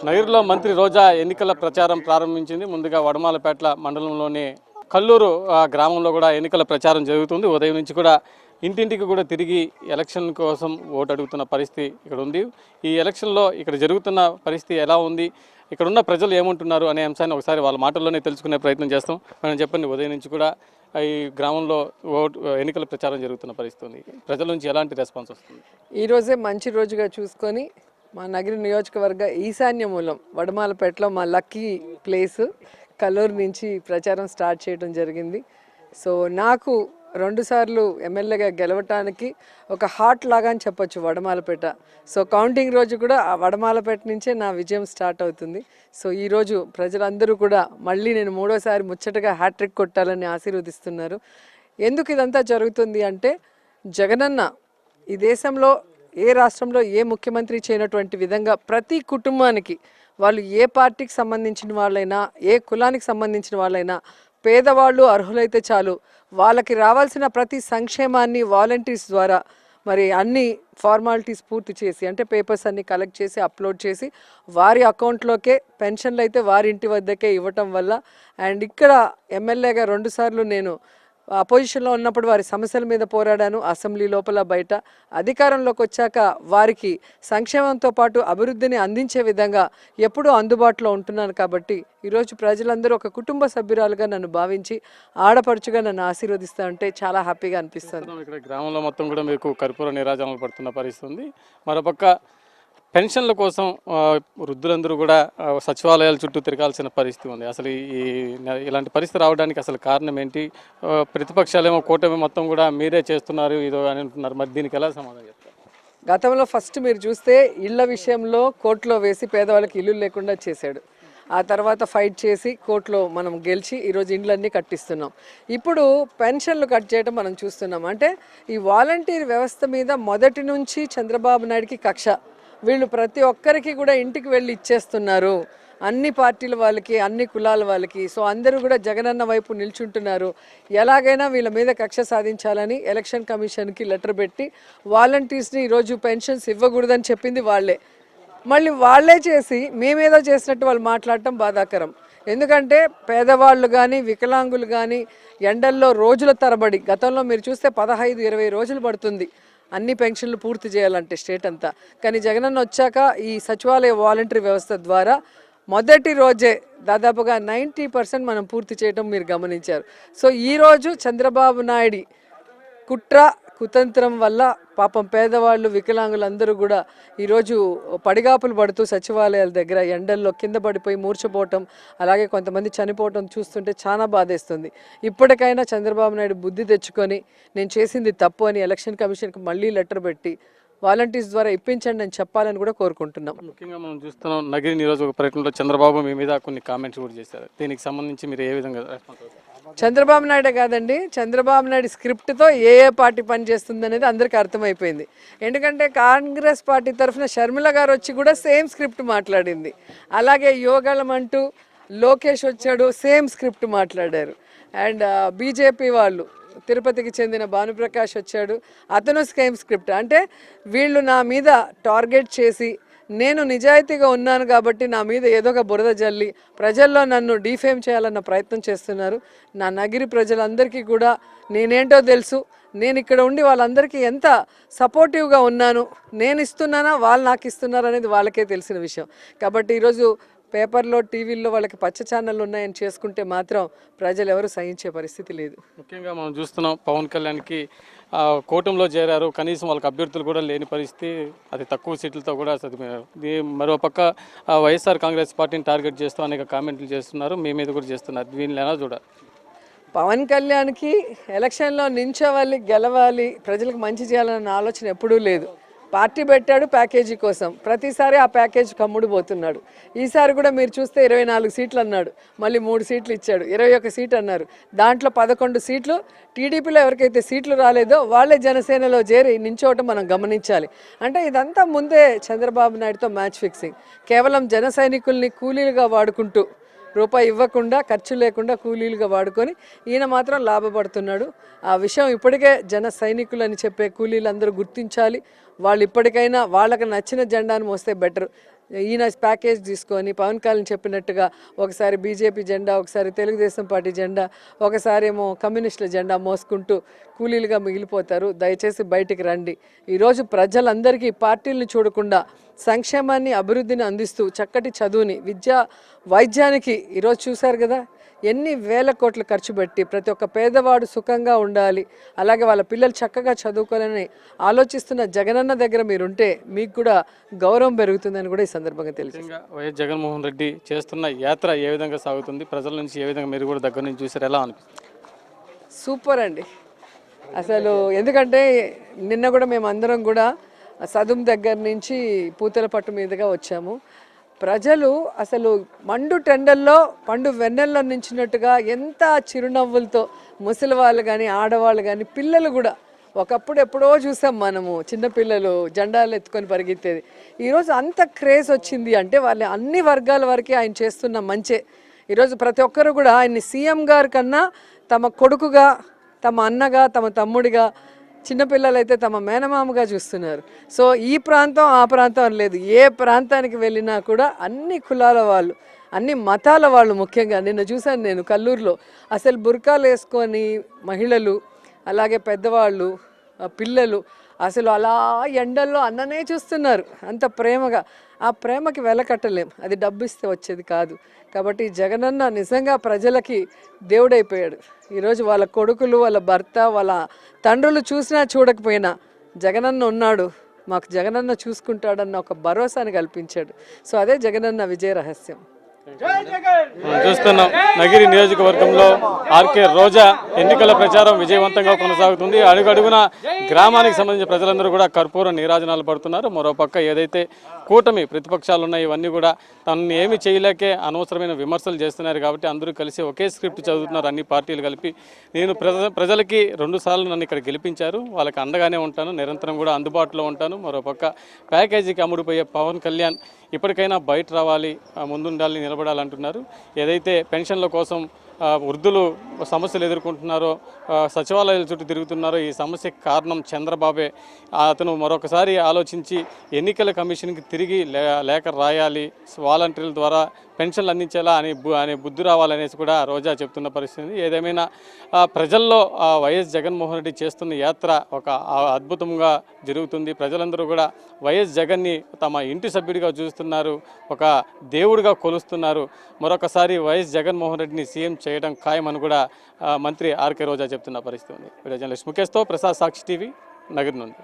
నగరంలో మంత్రి రోజా ఎన్నికల ప్రచారం ప్రారంభించింది. ముందుగా వడమాలపేట మండలంలోని కల్లూరు గ్రామంలో కూడా ఎన్నికల ప్రచారం జరుగుతుంది. ఉదయం నుంచి కూడా ఇంటింటికి కూడా తిరిగి ఎలక్షన్ కోసం ఓటు అడుగుతున్న పరిస్థితి ఇక్కడ ఉంది. ఈ ఎలక్షన్లో ఇక్కడ జరుగుతున్న పరిస్థితి ఎలా ఉంది, ఇక్కడ ఉన్న ప్రజలు ఏమంటున్నారు అనే అంశాన్ని ఒకసారి వాళ్ళ మాటల్లోనే తెలుసుకునే ప్రయత్నం చేస్తాం. మనం చెప్పండి, ఉదయం నుంచి కూడా ఈ గ్రామంలో ఎన్నికల ప్రచారం జరుగుతున్న పరిస్థితి ఉంది. ప్రజల నుంచి ఎలాంటి రెస్పాన్స్ వస్తుంది? ఈరోజే మంచి రోజుగా చూసుకొని మా నగరి నియోజకవర్గ ఈశాన్య మూలం వడమాలపేటలో మా లక్కీ ప్లేస్ కల్లూరు నుంచి ప్రచారం స్టార్ట్ చేయడం జరిగింది. సో నాకు 2 సార్లు ఎమ్మెల్యేగా గెలవటానికి ఒక హార్ట్ లాగా అని చెప్పొచ్చు వడమాలపేట. సో కౌంటింగ్ రోజు కూడా ఆ వడమాలపేట నుంచే నా విజయం స్టార్ట్ అవుతుంది. సో ఈరోజు ప్రజలందరూ కూడా మళ్ళీ నేను 3వసారి ముచ్చటగా హ్యాట్రిక్ కొట్టాలని ఆశీర్వదిస్తున్నారు. ఎందుకు ఇదంతా జరుగుతుంది అంటే, జగనన్న ఈ దేశంలో ఏ రాష్ట్రంలో ఏ ముఖ్యమంత్రి చేయనటువంటి విధంగా ప్రతి కుటుంబానికి, వాళ్ళు ఏ పార్టీకి సంబంధించిన వాళ్ళైనా, ఏ కులానికి సంబంధించిన వాళ్ళైనా, పేదవాళ్ళు అర్హులైతే చాలు, వాళ్ళకి రావాల్సిన ప్రతి సంక్షేమాన్ని వాలంటీర్స్ ద్వారా మరి అన్ని ఫార్మాలిటీస్ పూర్తి చేసి, అంటే పేపర్స్ అన్ని కలెక్ట్ చేసి అప్లోడ్ చేసి వారి అకౌంట్లోకే పెన్షన్లు అయితే వారి ఇంటి వద్దకే ఇవ్వటం వల్ల, అండ్ ఇక్కడ ఎమ్మెల్యేగా 2 సార్లు నేను అపోజిషన్లో ఉన్నప్పుడు వారి సమస్యల మీద పోరాడాను, అసెంబ్లీ లోపల బయట. అధికారంలోకి వచ్చాక వారికి సంక్షేమంతో పాటు అభివృద్ధిని అందించే విధంగా ఎప్పుడూ అందుబాటులో ఉంటున్నాను. కాబట్టి ఈరోజు ప్రజలందరూ ఒక కుటుంబ సభ్యురాలుగా నన్ను భావించి ఆడపడుచుగా నన్ను ఆశీర్వదిస్తూ ఉంటే చాలా హ్యాపీగా అనిపిస్తుంది. ఇక్కడ గ్రామంలో మొత్తం కూడా మీకు కర్పూర నీరాజనాలు పడుతున్న పరిస్థితి ఉంది. మరోపక్క పెన్షన్ల కోసం వృద్ధులందరూ కూడా సచివాలయాల చుట్టూ తిరగాల్సిన పరిస్థితి ఉంది. అసలు ఇలాంటి పరిస్థితి రావడానికి అసలు కారణం ఏంటి? ప్రతిపక్షాలేమో కూటమి మొత్తం కూడా మీరే చేస్తున్నారు ఇదో అని అంటున్నారు. మరి దీనికి ఎలా సమాధానం చెప్తారు? గతంలో ఫస్ట్ మీరు చూస్తే ఇళ్ల విషయంలో కోర్టులో వేసి పేదవాళ్ళకి ఇల్లు లేకుండా చేశాడు. ఆ తర్వాత ఫైట్ చేసి కోర్టులో మనం గెలిచి ఈరోజు ఇండ్లన్నీ కట్టిస్తున్నాం. ఇప్పుడు పెన్షన్లు కట్ చేయడం మనం చూస్తున్నాం. అంటే ఈ వాలంటీర్ వ్యవస్థ మీద మొదటి నుంచి చంద్రబాబు నాయుడికి కక్ష. వీళ్ళు ప్రతి ఒక్కరికి కూడా ఇంటికి వెళ్ళి ఇచ్చేస్తున్నారు, అన్ని పార్టీల వాళ్ళకి, అన్ని కులాల వాళ్ళకి. సో అందరూ కూడా జగనన్న వైపు నిల్చుంటున్నారు. ఎలాగైనా వీళ్ళ మీద కక్ష సాధించాలని ఎలక్షన్ కమిషన్కి లెటర్ పెట్టి వాలంటీర్స్ని ఈరోజు పెన్షన్స్ ఇవ్వకూడదని చెప్పింది వాళ్ళే. మళ్ళీ వాళ్ళే చేసి మేమేదో చేసినట్టు వాళ్ళు మాట్లాడటం బాధాకరం. ఎందుకంటే పేదవాళ్ళు కానీ, వికలాంగులు కానీ ఎండల్లో రోజుల తరబడి, గతంలో మీరు చూస్తే 15-20 రోజులు పడుతుంది అన్ని పెన్షన్లు పూర్తి చేయాలంటే స్టేట్ అంతా. కానీ జగనన్న వచ్చాక ఈ సచివాలయ వాలంటరీ వ్యవస్థ ద్వారా మొదటి రోజే దాదాపుగా 90% మనం పూర్తి చేయడం మీరు గమనించారు. సో ఈరోజు చంద్రబాబు నాయుడు కుతంత్రం వల్ల పాపం పేదవాళ్ళు, వికలాంగులందరూ కూడా ఈరోజు పడిగాపులు పడుతూ సచివాలయాల దగ్గర ఎండల్లో కింద పడిపోయి మూర్చపోవటం, అలాగే కొంతమంది చనిపోవటం చూస్తుంటే చాలా బాధేస్తుంది. ఇప్పటికైనా చంద్రబాబు నాయుడు బుద్ధి తెచ్చుకొని నేను చేసింది తప్పు అని ఎలక్షన్ కమిషన్కి మళ్ళీ లెటర్ పెట్టి వాలంటీర్స్ ద్వారా ఇప్పించండి అని చెప్పాలని కూడా కోరుకుంటున్నాం. ముఖ్యంగా మనం చూస్తున్నాం, నగరి నియోజకవర్గ పర్యటనలో చంద్రబాబు మీ మీద కొన్ని కామెంట్స్ కూడా చేశారు. దీనికి సంబంధించి మీరు ఏ విధంగా రెస్పాన్స్ అవుతారు? చంద్రబాబు నాయుడే కాదండి, చంద్రబాబు నాయుడు స్క్రిప్ట్తో ఏ పార్టీ పనిచేస్తుంది అనేది అందరికీ అర్థమైపోయింది. ఎందుకంటే కాంగ్రెస్ పార్టీ తరఫున షర్మిల గారు వచ్చి కూడా సేమ్ స్క్రిప్ట్ మాట్లాడింది. అలాగే యోగళం అంటూ లోకేష్ వచ్చాడు, సేమ్ స్క్రిప్ట్ మాట్లాడారు. అండ్ బీజేపీ వాళ్ళు తిరుపతికి చెందిన భానుప్రకాష్ వచ్చాడు, అతను సేమ్ స్క్రిప్ట్. అంటే వీళ్ళు నా మీద టార్గెట్ చేసి, నేను నిజాయితీగా ఉన్నాను కాబట్టి నా మీద ఏదో ఒక బురద జల్లి ప్రజల్లో నన్ను డిఫేమ్ చేయాలన్న ప్రయత్నం చేస్తున్నారు. నా నగిరి ప్రజలందరికీ కూడా నేనేంటో తెలుసు. నేను ఇక్కడ ఉండి వాళ్ళందరికీ ఎంత సపోర్టివ్గా ఉన్నాను, నేను ఇస్తున్నానా వాళ్ళు నాకు ఇస్తున్నారు అనేది వాళ్ళకే తెలిసిన విషయం. కాబట్టి ఈరోజు పేపర్లో, టీవీల్లో వాళ్ళకి పచ్చ ఛానళ్ళు ఉన్నాయని చేసుకుంటే మాత్రం ప్రజలు ఎవరు సహించే పరిస్థితి లేదు. ముఖ్యంగా మనం చూస్తున్నాం, పవన్ కళ్యాణ్కి కూటమిలో చేరారు, కనీసం వాళ్ళకి అభ్యర్థులు కూడా లేని పరిస్థితి, అది తక్కువ సీట్లతో కూడా. మరోపక్క వైఎస్ఆర్ కాంగ్రెస్ పార్టీని టార్గెట్ చేస్తూ అనేక కామెంట్లు చేస్తున్నారు, మీ మీద కూడా చేస్తున్నారు. దీనిని ఎలా చూడాలి? పవన్ కళ్యాణ్కి ఎలక్షన్లో నించోవాలి, గెలవాలి, ప్రజలకు మంచి చేయాలన్న ఆలోచన ఎప్పుడూ లేదు. పార్టీ పెట్టాడు ప్యాకేజీ కోసం, ప్రతిసారి ఆ ప్యాకేజ్ కమ్ముడు పోతున్నాడు. ఈసారి కూడా మీరు చూస్తే 24 సీట్లు అన్నాడు, మళ్ళీ 3 సీట్లు ఇచ్చాడు, 21 సీట్ అన్నారు. దాంట్లో 11 సీట్లు టీడీపీలో ఎవరికైతే సీట్లు రాలేదో వాళ్ళే జనసేనలో చేరి నించోవటం మనం గమనించాలి. అంటే ఇదంతా ముందే చంద్రబాబు నాయుడుతో మ్యాచ్ ఫిక్సింగ్. కేవలం జన సైనికుల్ని కూలీలుగా వాడుకుంటూ, రూపాయి ఇవ్వకుండా, ఖర్చు లేకుండా కూలీలుగా వాడుకొని ఈయన మాత్రం లాభపడుతున్నాడు. ఆ విషయం ఇప్పటికే జన సైనికులు అని చెప్పే కూలీలందరూ గుర్తించాలి. వాళ్ళు ఇప్పటికైనా వాళ్ళకి నచ్చిన జెండాను మోస్తే బెటర్. ఈయన ప్యాకేజ్ తీసుకొని పవన్ కళ్యాణ్ చెప్పినట్టుగా ఒకసారి బీజేపీ జెండా, ఒకసారి తెలుగుదేశం పార్టీ జెండా, ఒకసారి ఏమో కమ్యూనిస్టుల జెండా మోసుకుంటూ కూలీలుగా మిగిలిపోతారు. దయచేసి బయటికి రండి. ఈరోజు ప్రజలందరికీ పార్టీలను చూడకుండా సంక్షేమాన్ని, అభివృద్ధిని అందిస్తూ చక్కటి చదువుని, విద్యా, వైద్యానికి ఈరోజు చూశారు కదా ఎన్ని వేల కోట్లు ఖర్చు పెట్టి ప్రతి ఒక్క పేదవాడు సుఖంగా ఉండాలి, అలాగే వాళ్ళ పిల్లలు చక్కగా చదువుకోవాలని ఆలోచిస్తున్న జగనన్న దగ్గర మీరుంటే మీకు కూడా గౌరవం పెరుగుతుందని కూడా ఈ సందర్భంగా తెలుసు. వైఎస్ జగన్మోహన్ రెడ్డి చేస్తున్న యాత్ర ఏ విధంగా సాగుతుంది, ప్రజల నుంచి ఏ విధంగా మీరు కూడా దగ్గర నుంచి చూసారు, ఎలా అనిపిస్తుంది? సూపర్ అండి. అసలు ఎందుకంటే నిన్న కూడా మేము అందరం కూడా సదుం దగ్గర నుంచి పూతల పట్టు మీదుగా వచ్చాము. ప్రజలు అసలు మండు టెండల్లో పండు వెన్నెల్లో నించినట్టుగా ఎంత చిరునవ్వులతో ముసలి వాళ్ళు కానీ, ఆడవాళ్ళు కానీ, పిల్లలు కూడా ఒకప్పుడు ఎప్పుడో చూసాం మనము చిన్నపిల్లలు జెండాలు ఎత్తుకొని పరిగెత్తేది. ఈరోజు అంత క్రేజ్ వచ్చింది అంటే వాళ్ళ అన్ని వర్గాల వరకే ఆయన చేస్తున్న మంచే. ఈరోజు ప్రతి ఒక్కరు కూడా ఆయన్ని సీఎం గారి కన్నా తమ కొడుకుగా, తమ అన్నగా, తమ తమ్ముడిగా, చిన్నపిల్లలైతే తమ మేనమామగా చూస్తున్నారు. సో ఈ ప్రాంతం ఆ ప్రాంతం అని లేదు, ఏ ప్రాంతానికి వెళ్ళినా కూడా అన్ని కులాల వాళ్ళు, అన్ని మతాల వాళ్ళు, ముఖ్యంగా నిన్న చూశాను నేను కల్లూరులో అసలు బుర్కాలు వేసుకొని మహిళలు, అలాగే పెద్దవాళ్ళు, పిల్లలు అసలు అలా ఎండల్లో అన్ననే చూస్తున్నారు అంత ప్రేమగా. ఆ ప్రేమకి వెలకట్టలేం, అది డబ్బు ఇస్తే వచ్చేది కాదు. కాబట్టి జగనన్న నిజంగా ప్రజలకి దేవుడైపోయాడు. ఈరోజు వాళ్ళ కొడుకులు, వాళ్ళ భర్త, వాళ్ళ తండ్రులు చూసినా చూడకపోయినా జగనన్న ఉన్నాడు, మాకు జగనన్న చూసుకుంటాడన్న ఒక భరోసాని కల్పించాడు. సో అదే జగనన్న విజయ రహస్యం. చూస్తున్నాం నగిరి నియోజకవర్గంలో ఆర్కే రోజా ఎన్నికల ప్రచారం విజయవంతంగా కొనసాగుతుంది. అడుగడుగున గ్రామానికి సంబంధించిన ప్రజలందరూ కూడా కర్పూర నీరాజనాలు పడుతున్నారు. మరోపక్క ఏదైతే కూటమి ప్రతిపక్షాలు ఉన్నాయి ఇవన్నీ కూడా తనని ఏమి చేయలేకే అనవసరమైన విమర్శలు చేస్తున్నారు. కాబట్టి అందరూ కలిసి ఒకే స్క్రిప్ట్ చదువుతున్నారు అన్ని పార్టీలు కలిపి. నేను ప్రజలకి 2 సార్లు నన్ను ఇక్కడ గెలిపించారు, వాళ్ళకి అండగానే ఉంటాను, నిరంతరం కూడా అందుబాటులో ఉంటాను. మరోపక్క ప్యాకేజీకి అమ్ముడుపోయే పవన్ కళ్యాణ్ ఇప్పటికైనా బయట రావాలి, ముందుండాలి, నిలబడాలంటున్నారు. ఏదైతే పెన్షన్ల కోసం వృద్ధులు సమస్యలు ఎదుర్కొంటున్నారో, సచివాలయాల చుట్టూ తిరుగుతున్నారో, ఈ సమస్యకి కారణం చంద్రబాబే. అతను మరొకసారి ఆలోచించి ఎన్నికల కమిషన్కి తిరిగి లేఖ రాయాలి, వాలంటీర్ల ద్వారా పెన్షన్లు అందించేలా అని బుద్ధి రావాలనేసి కూడా రోజా చెప్తున్న పరిస్థితి. ఏదేమైనా ప్రజల్లో వైఎస్ జగన్మోహన్ రెడ్డి చేస్తున్న యాత్ర ఒక అద్భుతంగా జరుగుతుంది. ప్రజలందరూ కూడా వైఎస్ జగన్ని తమ ఇంటి సభ్యుడిగా చూస్తున్నారు, ఒక దేవుడిగా కొలుస్తున్నారు. మరొకసారి వైఎస్ జగన్మోహన్ రెడ్డిని సీఎం చేయడం ఖాయమని కూడా మంత్రి ఆర్కే రోజా చెప్తున్న పరిస్థితి ఉంది. వీడియో జర్నలిస్ట్ ముఖేష్తో ప్రసాద్, సాక్షి టీవీ, నగర్ నుండి.